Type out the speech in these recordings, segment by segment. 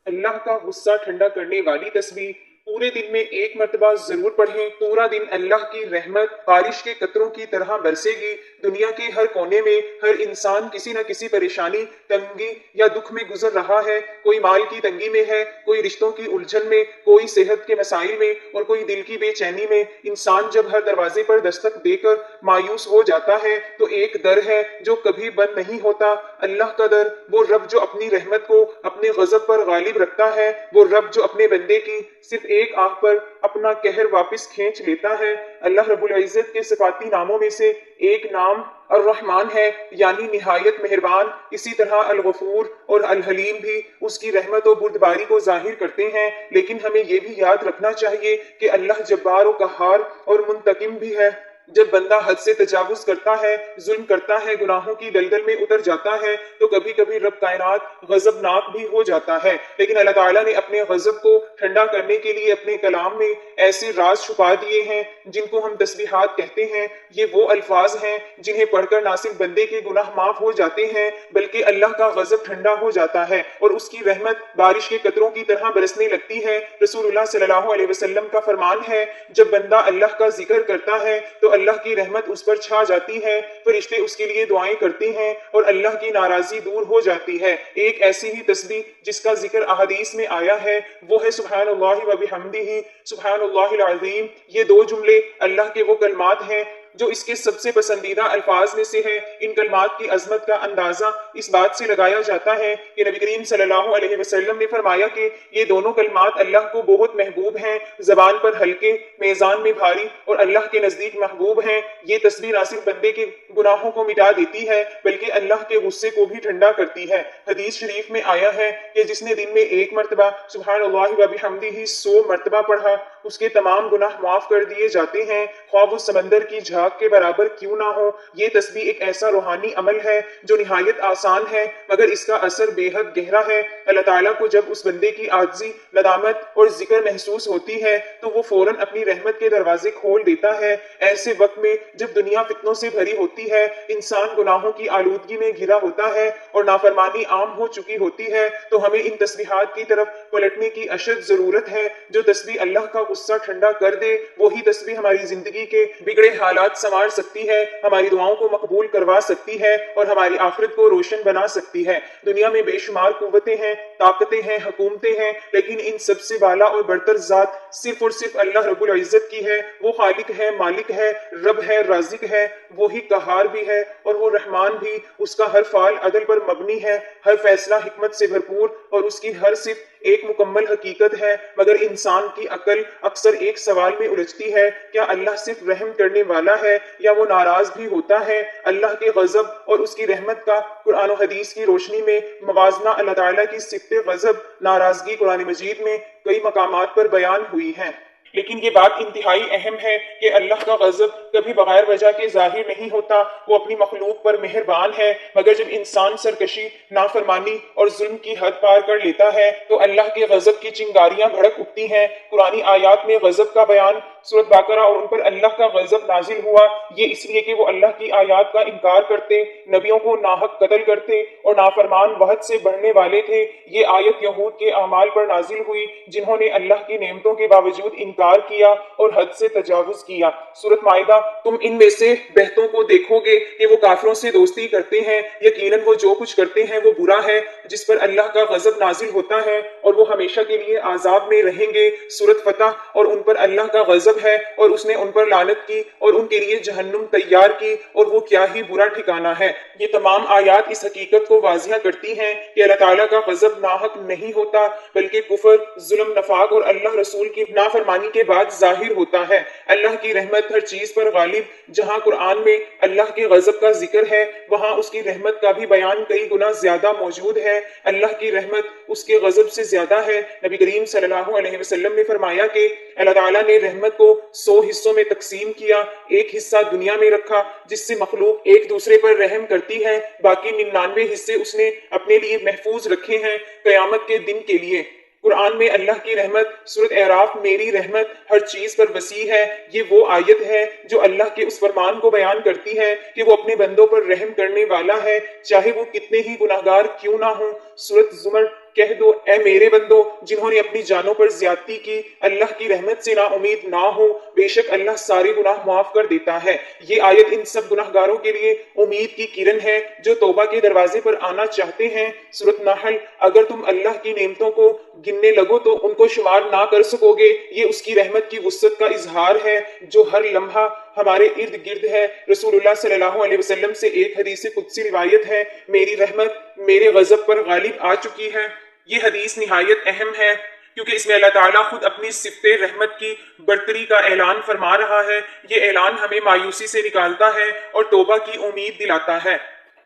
اللہ کا غصہ ٹھنڈا کرنے والی تسبیح پورے دن میں ایک مرتبہ ضرور پڑھیں۔ پورا دن اللہ کی رحمت بارش کے قطروں کی طرح برسے گی۔ دنیا کے ہر کونے میں ہر انسان کسی نہ کسی پریشانی، تنگی یا دکھ میں گزر رہا ہے۔ کوئی مال کی تنگی میں ہے، کوئی رشتوں کی الجھن میں، کوئی صحت کے مسائل میں اور کوئی دل کی بے چینی میں۔ انسان جب ہر دروازے پر دستک دے کر مایوس ہو جاتا ہے تو ایک در ہے جو کبھی بند نہیں ہوتا، اللہ کا در۔ وہ رب جو اپنی رحمت کو اپنے غضب پر غالب رکھتا ہے، وہ رب جو اپنے بندے کی صرف ایک آنکھ پر اپنا قہر واپس کھینچ لیتا ہے۔ اللہ رب العزت کے صفاتی ناموں میں سے ایک نام الرحمن ہے، یعنی نہایت مہربان۔ اسی طرح الغفور اور الحلیم بھی اس کی رحمت و بردباری کو ظاہر کرتے ہیں، لیکن ہمیں یہ بھی یاد رکھنا چاہیے کہ اللہ جبار و قہار اور منتقم بھی ہے۔ جب بندہ حد سے تجاوز کرتا ہے، ظلم کرتا ہے، گناہوں کی دلدل میں اتر جاتا ہے تو کبھی کبھی رب کائنات غضبناک بھی ہو جاتا ہے، لیکن اللہ تعالیٰ نے اپنے غضب کو ٹھنڈا کرنے کے لیے اپنے کلام میں ایسے راز چھپا دیے ہیں جن کو ہم تسبیحات کہتے ہیں۔ یہ وہ الفاظ ہیں جنہیں پڑھ کر نہ صرف بندے کے گناہ معاف ہو جاتے ہیں بلکہ اللہ کا غضب ٹھنڈا ہو جاتا ہے اور اس کی رحمت بارش کے قطروں کی طرح برسنے لگتی ہے۔ رسول اللہ صلی اللہ علیہ وسلم کا فرمان ہے، جب بندہ اللہ کا ذکر کرتا ہے تو اللہ کی رحمت اس پر چھا جاتی ہے، فرشتے اس کے لیے دعائیں کرتے ہیں اور اللہ کی ناراضی دور ہو جاتی ہے۔ ایک ایسی ہی تسبیح جس کا ذکر احادیث میں آیا ہے وہ ہے سبحان اللہ و بحمدہ، سبحان اللہ العظیم۔ یہ دو جملے اللہ کے وہ کلمات ہیں جو اس کے سب سے پسندیدہ الفاظ میں سے ہیں۔ ان کلمات کی عظمت کا اندازہ اس بات سے لگایا جاتا ہے کہ نبی کریم صلی اللہ علیہ وسلم نے فرمایا کہ یہ دونوں کلمات اللہ کو بہت محبوب ہیں، زبان پر ہلکے، میزان میں بھاری اور اللہ کے نزدیک محبوب ہیں۔ یہ تسبیح نہ صرف بندے کے گناہوں کو مٹا دیتی ہے بلکہ اللہ کے غصے کو بھی ٹھنڈا کرتی ہے۔ حدیث شریف میں آیا ہے کہ جس نے دن میں ایک مرتبہ سبحان اللہ و بحمدہ 100 مرتبہ پڑھا، اس کے تمام گناہ معاف کر دیے جاتے ہیں، خواہ وہ سمندر کی جھاگ کے برابر کیوں نہ ہو۔ یہ تسبیح ایک ایسا روحانی عمل ہے جو نہایت آسان ہے مگر اس کا اثر بے حد گہرا ہے۔ اللہ تعالیٰ کو جب اس بندے کی عاجزی، ندامت اور ذکر محسوس ہوتی ہے تو وہ فوراً اپنی رحمت کے دروازے کھول دیتا ہے۔ ایسے وقت میں جب دنیا فتنوں سے بھری ہوتی ہے، انسان گناہوں کی آلودگی میں گھرا ہوتا ہے اور نافرمانی عام ہو چکی ہوتی ہے تو ہمیں ان تسبیحات کی طرف پلٹنے کی اشد ضرورت ہے۔ جو تسبیح اللہ کا غصہ ٹھنڈا کر دے وہی تسبیح ہماری زندگی کے بگڑے حالات سنوار سکتی ہے، ہماری دعاؤں کو مقبول کروا سکتی ہے اور ہماری آخرت کو روشن بنا سکتی ہے۔ دنیا میں بے شمار قوتیں ہیں، طاقتیں ہیں، حکومتیں ہیں، لیکن ان سب سے بالا اور برتر ذات صرف اور صرف اللہ رب العزت کی ہے۔ وہ خالق ہے، مالک ہے، رب ہے، رازق ہے، وہی قہار بھی ہے اور وہ رحمان بھی۔ اس کا ہر فعل عدل پر مبنی ہے، ہر فیصلہ حکمت سے بھرپور اور اس کی ہر صفت ایک مکمل حقیقت ہے۔ مگر انسان کی عقل اکثر ایک سوال میں الجھتی ہے، کیا اللہ صرف رحم کرنے والا ہے یا وہ ناراض بھی ہوتا ہے؟ اللہ کے غضب اور اس کی رحمت کا قرآن و حدیث کی روشنی میں موازنہ اللہ تعالیٰ کی صفت غضب، ناراضگی قرآن مجید میں کئی مقامات پر بیان ہوئی ہے۔ لیکن یہ بات انتہائی اہم ہے کہ اللہ کا غضب کبھی بغیر وجہ کے ظاہر نہیں ہوتا۔ وہ اپنی مخلوق پر مہربان ہے، مگر جب انسان سرکشی، نافرمانی اور ظلم کی حد پار کر لیتا ہے تو اللہ کے غضب کی چنگاریاں بھڑک اٹھتی ہیں۔ قرآنی آیات میں غضب کا بیان سورۃ بقرہ اور ان پر اللہ کا غضب نازل ہوا، یہ اس لیے کہ وہ اللہ کی آیات کا انکار کرتے، نبیوں کو ناحق قتل کرتے اور نافرمان وحد سے بڑھنے والے تھے۔ یہ آیت یہود کے اعمال پر نازل ہوئی جنہوں نے اللہ کی نعمتوں کے باوجود انکار کیا اور حد سے تجاوز کیا۔ سورۃ مائدہ، تم ان میں سے بہتوں کو دیکھو گے کہ وہ کافروں سے دوستی کرتے ہیں، یقیناً وہ جو کچھ کرتے ہیں وہ برا ہے، جس پر اللہ کا غضب نازل ہوتا ہے اور وہ ہمیشہ کے لیے عذاب میں رہیں گے۔ سورۃ فتح، اور ان پر اللہ کا غضب ہے اور اس نے ان پر لعنت کی اور ان کے لیے جہنم تیار کی اور وہ کیا ہی برا ٹھکانہ ہے۔ یہ تمام آیات اس حقیقت کو واضح کرتی ہیں کہ اللہ تعالیٰ کا غضب ناحق نہیں ہوتا بلکہ کفر، ظلم، نفاق اور اللہ رسول کی نافرمانی کے بعد ظاہر ہوتا ہے۔ اللہ کی رحمت ہر چیز پر غالب۔ جہاں قرآن میں اللہ کے غضب کا ذکر ہے وہاں اس کی رحمت کا بھی بیان کئی گنا زیادہ موجود ہے۔ اللہ کی رحمت اس کے غضب سے زیادہ ہے۔ نبی کریم صلی اللہ علیہ وسلم نے فرمایا کہ اللہ تعالیٰ نے رحمت کو 100 حصوں میں تقسیم کیا، ایک حصہ دنیا میں رکھا جس سے مخلوق ایک دوسرے پر رحم کرتی ہے، باقی 99 حصے اس نے اپنے لیے محفوظ رکھے ہیں قیامت کے دن کے لیے۔ قرآن میں اللہ کی رحمت سورۃ اعراف، میری رحمت ہر چیز پر وسیع ہے، یہ وہ آیت ہے جو اللہ کے اس فرمان کو بیان کرتی ہے کہ وہ اپنے بندوں پر رحم کرنے والا ہے چاہے وہ کتنے ہی گناہگار کیوں نہ ہوں۔ سورۃ زمر، کہہ دو اے میرے بندو جنہوں نے اپنی جانوں پر زیادتی کی، اللہ کی رحمت سے نا امید نہ ہو، بے شک اللہ سارے گناہ معاف کر دیتا ہے۔ یہ آیت ان سب گناہ گاروں کے لیے امید کی کرن ہے جو توبہ کے دروازے پر آنا چاہتے ہیں۔ سورۃ نحل۔ اگر تم اللہ کی نعمتوں کو گننے لگو تو ان کو شمار نہ کر سکو گے، یہ اس کی رحمت کی وسعت کا اظہار ہے جو ہر لمحہ ہمارے ارد گرد ہے۔ رسول اللہ صلی اللہ علیہ وسلم سے ایک حدیث قدسی روایت ہے، میری رحمت میرے غضب پر غالب آ چکی ہے۔ یہ حدیث نہایت اہم ہے کیونکہ اس میں اللہ تعالیٰ خود اپنی صفت رحمت کی برتری کا اعلان فرما رہا ہے۔ یہ اعلان ہمیں مایوسی سے نکالتا ہے اور توبہ کی امید دلاتا ہے۔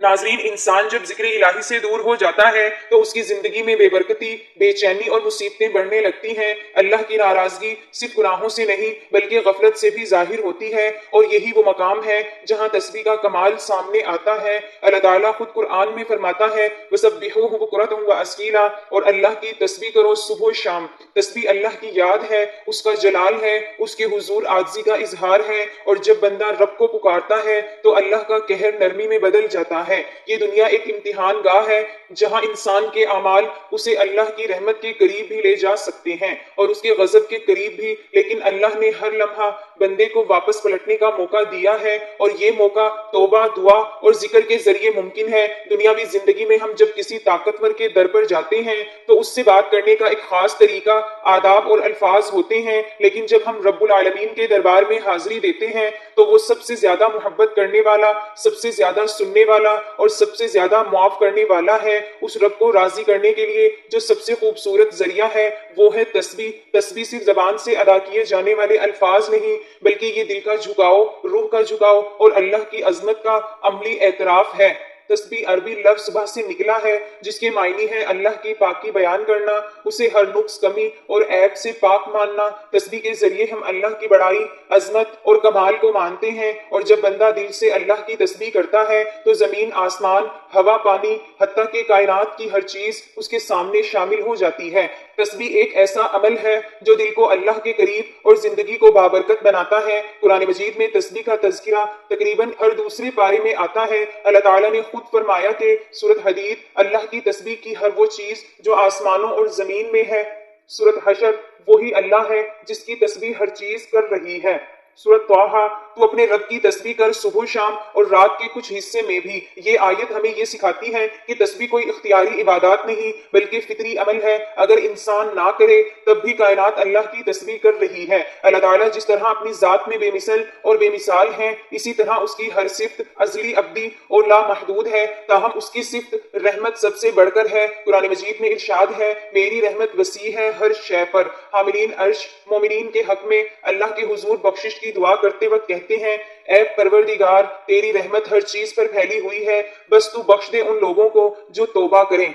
ناظرین، انسان جب ذکر الہی سے دور ہو جاتا ہے تو اس کی زندگی میں بے برکتی، بے چینی اور مصیبتیں بڑھنے لگتی ہیں۔ اللہ کی ناراضگی صرف گناہوں سے نہیں بلکہ غفلت سے بھی ظاہر ہوتی ہے، اور یہی وہ مقام ہے جہاں تسبیح کا کمال سامنے آتا ہے۔ اللہ تعالیٰ خود قرآن میں فرماتا ہے وَسَبِّحُوهُ بُكْرَةً وَأَصِيلًا، اور اللہ کی تسبیح کرو صبح و شام۔ تسبیح اللہ کی یاد ہے، اس کا جلال ہے، اس کے حضور عاجزی کا اظہار ہے، اور جب بندہ رب کو پکارتا ہے تو اللہ کا قہر نرمی میں بدل جاتا ہے۔ یہ دنیا ایک امتحان گاہ ہے جہاں انسان کے اعمال اسے اللہ کی رحمت کے قریب بھی لے جا سکتے ہیں اور اس کے غضب کے قریب بھی، لیکن اللہ نے ہر لمحہ بندے کو واپس پلٹنے کا موقع دیا ہے، اور یہ موقع توبہ، دعا اور ذکر کے ذریعے ممکن ہے۔ دنیاوی زندگی میں ہم جب کسی طاقتور کے در پر جاتے ہیں تو اس سے بات کرنے کا ایک خاص طریقہ، آداب اور الفاظ ہوتے ہیں، لیکن جب ہم رب العالمین کے دربار میں حاضری دیتے ہیں تو وہ سب سے زیادہ محبت کرنے والا، سب سے زیادہ سننے والا اور سب سے زیادہ معاف کرنے والا ہے۔ اس رب کو راضی کرنے کے لیے جو سب سے خوبصورت ذریعہ ہے وہ ہے تسبیح۔ تسبیح صرف زبان سے ادا کیے جانے والے الفاظ نہیں بلکہ یہ دل کا جھکاؤ، روح کا جھکاؤ اور اللہ کی عظمت کا عملی اعتراف ہے۔ تسبیح عربی لفظ صبح سے نکلا ہے جس کے معنی ہے اللہ کی پاکی بیان کرنا، اسے ہر نقص، کمی اور عیب سے پاک ماننا۔ تسبیح کے ذریعے ہم اللہ کی بڑائی، عظمت اور کمال کو مانتے ہیں، اور جب بندہ دل سے اللہ کی تسبیح کرتا ہے تو زمین، آسمان، ہوا، پانی، حتیٰ کہ کائنات کی ہر چیز اس کے سامنے شامل ہو جاتی ہے۔ تسبیح ایک ایسا عمل ہے جو دل کو اللہ کے قریب اور زندگی کو بابرکت بناتا ہے۔ قرآن مجید میں تسبیح کا تذکرہ تقریباً ہر دوسرے پارے میں آتا ہے۔ اللہ تعالیٰ نے خود فرمایا کہ سورۃ حدید، اللہ کی تسبیح کی ہر وہ چیز جو آسمانوں اور زمین میں ہے۔ سورۃ حشر، وہی اللہ ہے جس کی تسبیح ہر چیز کر رہی ہے۔ سورۃ طٰہٰ، تو اپنے رب کی تسبیح کر صبح و شام اور رات کے کچھ حصے میں بھی۔ یہ آیت ہمیں یہ سکھاتی ہے کہ تسبیح کوئی اختیاری عبادات نہیں بلکہ فطری عمل ہے۔ اگر انسان نہ کرے تب بھی کائنات اللہ کی تسبیح کر رہی ہے۔ اللہ تعالیٰ جس طرح اپنی ذات میں بے مثل اور بے مثال ہیں، اسی طرح اس کی ہر صفت ازلی، ابدی اور لامحدود ہے، تاہم اس کی صفت رحمت سب سے بڑھ کر ہے۔ قرآن مجید میں ارشاد ہے میری رحمت وسیع ہے ہر شے پر۔ حاملین عرش مومنین کے حق میں اللہ کے حضور بخشش کی دعا کرتے وقت کہتے ہیں اے پروردگار، تیری رحمت ہر چیز پر پھیلی ہوئی ہے، بس تو بخش دے ان لوگوں کو جو توبہ کریں۔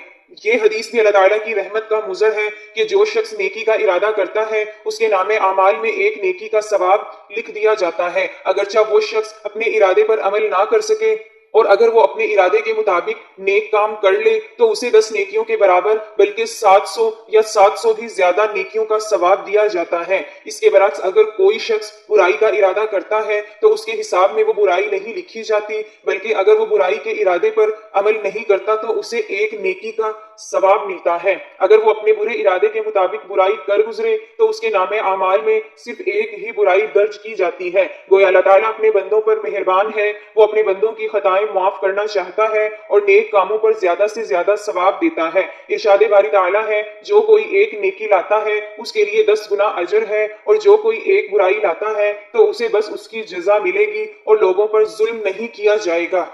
یہ حدیث بھی اللہ تعالیٰ کی رحمت کا مظہر ہے کہ جو شخص نیکی کا ارادہ کرتا ہے اس کے نام اعمال میں ایک نیکی کا ثواب لکھ دیا جاتا ہے، اگرچہ وہ شخص اپنے ارادے پر عمل نہ کر سکے، اور اگر وہ اپنے ارادے کے مطابق نیک کام کر لے تو اسے 10 نیکیوں کے برابر بلکہ 700 یا 700 بھی زیادہ نیکیوں کا ثواب دیا جاتا ہے۔ اس کے برعکس اگر کوئی شخص برائی کا ارادہ کرتا ہے تو اس کے حساب میں وہ برائی نہیں لکھی جاتی، بلکہ اگر وہ برائی کے ارادے پر عمل نہیں کرتا تو اسے ایک نیکی کا ثواب ملتا ہے۔ اگر وہ اپنے برے ارادے کے مطابق برائی کر گزرے تو اس کے نام اعمال میں صرف ایک ہی برائی درج کی جاتی ہے۔ گویا اللہ تعالیٰ اپنے بندوں پر مہربان ہے، وہ اپنے بندوں کی خطائیں معاف کرنا چاہتا ہے اور نیک کاموں پر زیادہ سے زیادہ ثواب دیتا ہے۔ ارشاد باری تعالیٰ ہے جو کوئی ایک نیکی لاتا ہے اس کے لیے 10 گنا اجر ہے، اور جو کوئی ایک برائی لاتا ہے تو اسے بس اس کی جزا ملے گی اور لوگوں پر ظلم نہیں کیا جائے گا۔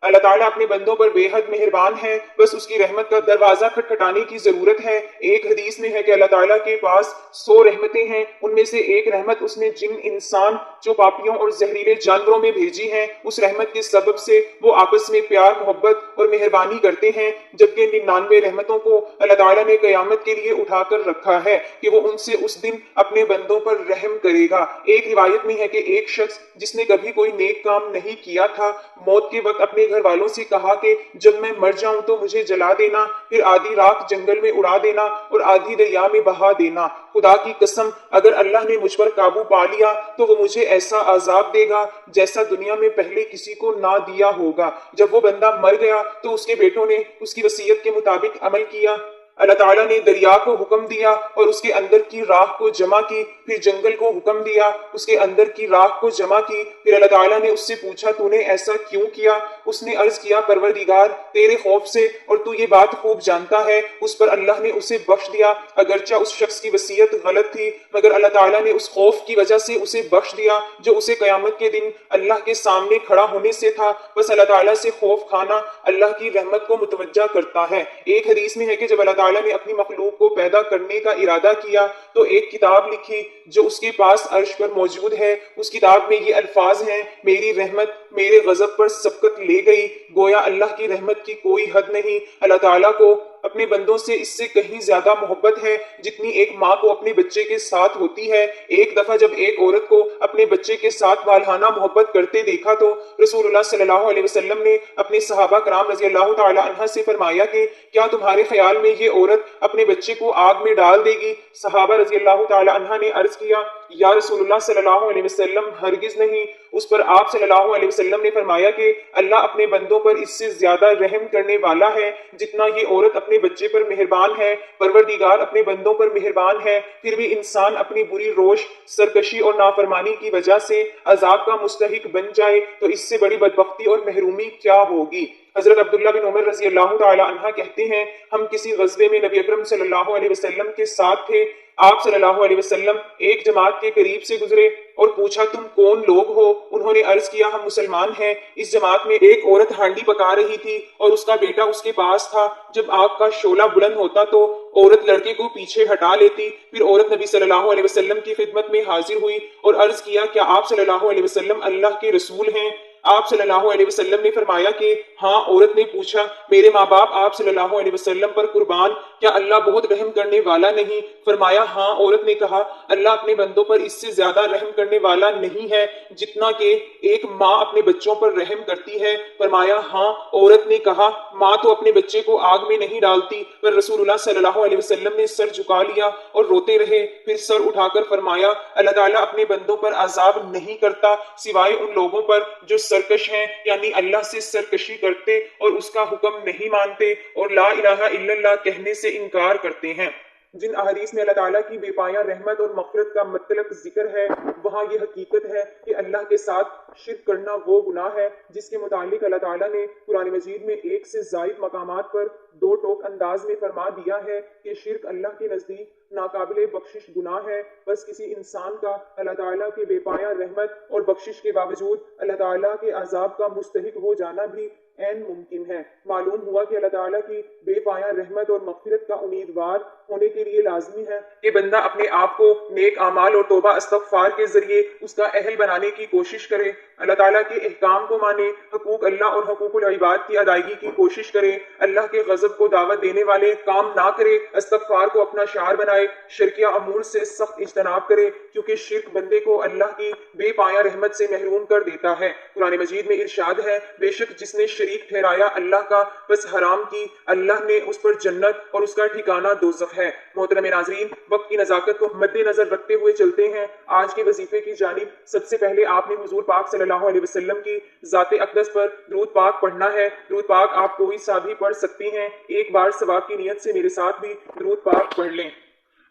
اللہ تعالیٰ اپنے بندوں پر بے حد مہربان ہے، بس اس کی رحمت کا دروازہ کھٹکھٹانے کی ضرورت ہے۔ ایک حدیث میں ہے کہ اللہ تعالیٰ کے پاس 100 رحمتیں ہیں، ان میں سے ایک رحمت اس نے جن، انسان، جو پاپیوں اور زہریلے جانوروں میں بھیجی ہے۔ اس رحمت کے سبب سے وہ آپس میں پیار، محبت اور مہربانی کرتے ہیں، جبکہ 99 رحمتوں کو اللہ تعالیٰ نے قیامت کے لیے اٹھا کر رکھا ہے کہ وہ ان سے اس دن اپنے بندوں پر رحم کرے گا۔ ایک روایت میں ہے کہ ایک شخص جس نے کبھی کوئی نیک کام نہیں کیا تھا، موت کے وقت اپنے گھر والوں سے کہا کہ جب میں مر جاؤں تو مجھے جلا دینا، پھر آدھی رات جنگل میں اڑا دینا اور آدھی دریا میں بہا دینا۔ خدا کی قسم اگر اللہ نے مجھ پر قابو پا لیا تو وہ مجھے ایسا عذاب دے گا جیسا دنیا میں پہلے کسی کو نہ دیا ہوگا۔ جب وہ بندہ مر گیا تو اس کے بیٹوں نے اس کی وصیت کے مطابق عمل کیا، اللہ تعالیٰ نے دریا کو حکم دیا اور اس کے اندر کی راہ کو جمع کی، پھر جنگل کو حکم دیا، اس کے اندر کی راہ کو جمع کی، پھر اللہ تعالیٰ نے اس سے پوچھا تو نے ایسا کیوں کیا؟ اس نے عرض کیا پروردگار تیرے خوف سے، اور تو یہ بات خوب جانتا ہے۔ اس پر اللہ نے اسے بخش دیا، اگرچہ اس شخص کی وصیت غلط تھی، مگر اللہ تعالیٰ نے اس خوف کی وجہ سے اسے بخش دیا جو اسے قیامت کے دن اللہ کے سامنے کھڑا ہونے سے تھا۔ بس اللہ تعالیٰ سے خوف کھانا اللہ کی رحمت کو متوجہ کرتا ہے۔ ایک حدیث میں ہے کہ جب اللہ تعالیٰ نے اپنی مخلوق کو پیدا کرنے کا ارادہ کیا تو ایک کتاب لکھی جو اس کے پاس عرش پر موجود ہے۔ اس کتاب میں یہ الفاظ ہیں، میری رحمت میرے غضب پر سبقت لے گئی۔ گویا اللہ کی رحمت کی کوئی حد نہیں۔ اللہ تعالیٰ کو اپنے بندوں سے اس سے کہیں زیادہ محبت ہے جتنی ایک ماں کو اپنے بچے کے ساتھ ہوتی ہے۔ ایک دفعہ جب ایک عورت کو اپنے بچے کے ساتھ والہانہ محبت کرتے دیکھا تو رسول اللہ صلی اللہ علیہ وسلم نے اپنے صحابہ کرام رضی اللہ تعالی عنہ سے فرمایا کہ کیا تمہارے خیال میں یہ عورت اپنے بچے کو آگ میں ڈال دے گی؟ صحابہ رضی اللہ تعالی عنہ نے عرض کیا یا رسول اللہ صلی اللہ علیہ وسلم ہرگز نہیں۔ اس پر آپ صلی اللہ علیہ وسلم نے فرمایا کہ اللہ اپنے بندوں پر اس سے زیادہ رحم کرنے والا ہے جتنا یہ عورت اپنے بچے پر مہربان ہے۔ پروردگار اپنے بندوں پر مہربان ہے، پھر بھی انسان اپنی بری روش، سرکشی اور نافرمانی کی وجہ سے عذاب کا مستحق بن جائے تو اس سے بڑی بدبختی اور محرومی کیا ہوگی۔ حضرت عبداللہ بن عمر رضی اللہ تعالی عنہ کہتے ہیں ہم کسی غزوے میں نبی اکرم صلی اللہ علیہ وسلم کے ساتھ تھے۔ آپ صلی اللہ علیہ وسلم ایک جماعت کے قریب سے گزرے اور پوچھا تم کون لوگ ہو؟ انہوں نے عرض کیا ہم مسلمان ہیں۔ اس جماعت میں ایک عورت ہانڈی پکا رہی تھی اور اس کا بیٹا اس کے پاس تھا۔ جب آگ کا شعلہ بلند ہوتا تو عورت لڑکے کو پیچھے ہٹا لیتی۔ پھر عورت نبی صلی اللہ علیہ وسلم کی خدمت میں حاضر ہوئی اور عرض کیا کیا آپ صلی اللہ علیہ وسلم اللہ کے رسول ہیں؟ آپ صلی اللہ علیہ وسلم نے فرمایا کہ ہاں۔ عورت نے پوچھا میرے ماں باپ آپ صلی اللہ علیہ وسلم پر قربان، کیا اللہ بہت رحم کرنے والا نہیں؟ فرمایا ہاں۔ عورت نے کہا اللہ اپنے بندوں پر اس سے زیادہ رحم کرنے والا نہیں ہے جتنا کہ ایک ماں اپنے بچوں پر رحم کرتی ہے۔ فرمایا ہاں۔ عورت نے کہا ماں تو اپنے بچے کو آگ میں نہیں ڈالتی، پر رسول اللہ صلی اللہ علیہ وسلم نے سر جھکا لیا اور روتے رہے۔ پھر سر اٹھا کر فرمایا اللہ تعالیٰ اپنے بندوں پر عذاب نہیں کرتا سوائے ان لوگوں پر جو سرکش ہیں، یعنی اللہ سے سرکشی کرتے اور اس کا حکم نہیں مانتے اور لا الہ الا اللہ کہنے سے انکار کرتے ہیں۔ جن احادیث میں اللہ تعالیٰ کی بے پایہ رحمت اور مغفرت کا مطلق ذکر ہے وہاں یہ حقیقت ہے کہ اللہ کے ساتھ شرک کرنا وہ گناہ ہے جس کے متعلق اللہ تعالیٰ نے قرآن مجید میں ایک سے زائد مقامات پر دو ٹوک انداز میں فرما دیا ہے کہ شرک اللہ کے نزدیک ناقابل بخشش گناہ ہے۔ بس کسی انسان کا اللہ تعالیٰ کے بے پایہ رحمت اور بخشش کے باوجود اللہ تعالیٰ کے عذاب کا مستحق ہو جانا بھی عین ممکن ہے۔ معلوم ہوا کہ اللہ تعالیٰ کی بے پایہ رحمت اور مغفرت کا امیدوار ہونے کے لیے لازمی ہے کہ بندہ اپنے آپ کو نیک اعمال اور توبہ استغفار کے ذریعے اس کا اہل بنانے کی کوشش کرے، اللہ تعالیٰ کے احکام کو مانے، حقوق اللہ اور حقوق العباد کی ادائیگی کی کوشش کرے، اللہ کے غضب کو دعوت دینے والے کام نہ کرے، استغفار کو اپنا شعار بنائے، شرکیہ امور سے سخت اجتناب کرے کیونکہ شرک بندے کو اللہ کی بے پایہ رحمت سے محروم کر دیتا ہے۔ قرآن مجید میں ارشاد ہے بے شک جس نے شریک ٹھہرایا اللہ کا بس حرام کی اللہ نے اس پر جنت اور اس کا ٹھکانہ دوزخ ہے۔ محترم ناظرین، وقت کی نزاکت کو مد نظر رکھتے ہوئے چلتے ہیں آج کے وظیفے کی جانب۔ سب سے پہلے آپ نے حضور پاک صلی اللہ علیہ وسلم کی ذات اقدس پر درود پاک پڑھنا ہے۔ درود پاک آپ کوئی سا بھی پڑھ سکتی ہیں، ایک بار ثواب کی نیت سے میرے ساتھ بھی درود پاک پڑھ لیں۔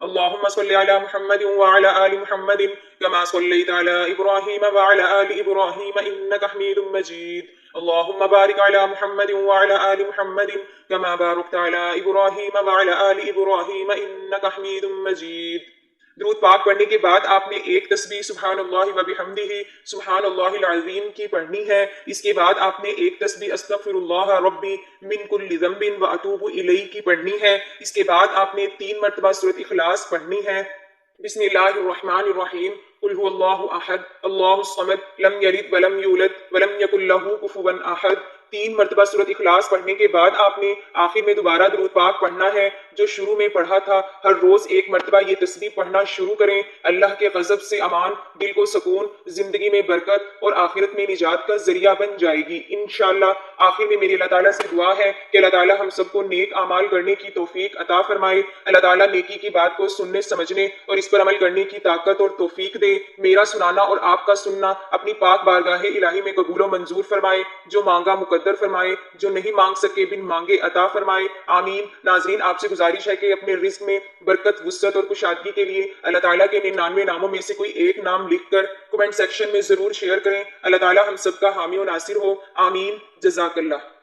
اللهم صل على محمد وعلى آل محمد كما صليت على إبراهيم وعلى آل إبراهيم إنك حميد مجيد اللهم بارك على محمد وعلى آل محمد كما باركت على إبراهيم وعلى آل إبراهيم إنك حميد مجيد۔ درود پاک پڑھنے کے بعد آپ نے ایک تسبیح سبحان اللہ و بحمدہ سبحان اللہ العظیم کی پڑھنی ہے۔ اس کے بعد آپ نے ایک تسبیح استغفر اللہ ربی من کل ذنب و اتوب الیہ کی پڑھنی ہے۔ اس کے بعد آپ نے 3 مرتبہ سورۃ اخلاص پڑھنی ہے۔ بسم اللہ الرحمن الرحیم قل هو اللہ احد اللہ الصمد لم یلد ولم یولد ولم یکن لہ کفوا احد۔ 3 مرتبہ سورۃ اخلاص پڑھنے کے بعد آپ نے آخر میں دوبارہ درود پاک پڑھنا ہے جو شروع میں پڑھا تھا۔ ہر روز 1 مرتبہ یہ تسبیح پڑھنا شروع کریں۔ اللہ کے غضب سے امان، دل کو سکون، زندگی میں برکت اور آخرت میں نجات کا ذریعہ بن جائے گی انشاءاللہ۔ آخر میں میری اللہ تعالیٰ سے دعا ہے کہ اللہ تعالیٰ ہم سب کو نیک اعمال کرنے کی توفیق عطا فرمائے۔ اللہ تعالیٰ نیکی کی بات کو سننے سمجھنے اور اس پر عمل کرنے کی طاقت اور توفیق دے۔ میرا سنانا اور آپ کا سننا اپنی پاک بارگاہ الہی میں قبول و منظور فرمائے۔ جو مانگا مقدر مقدر فرمائے، جو نہیں مانگ سکے بن مانگے عطا فرمائے، آمین۔ ناظرین، آپ سے گزارش ہے کہ اپنے رزق میں برکت، وسعت اور کشادگی کے لیے اللہ تعالیٰ کے 99 ناموں میں سے کوئی ایک نام لکھ کر کمنٹ سیکشن میں ضرور شیئر کریں۔ اللہ تعالیٰ ہم سب کا حامی و ناصر ہو، آمین۔ جزاک اللہ۔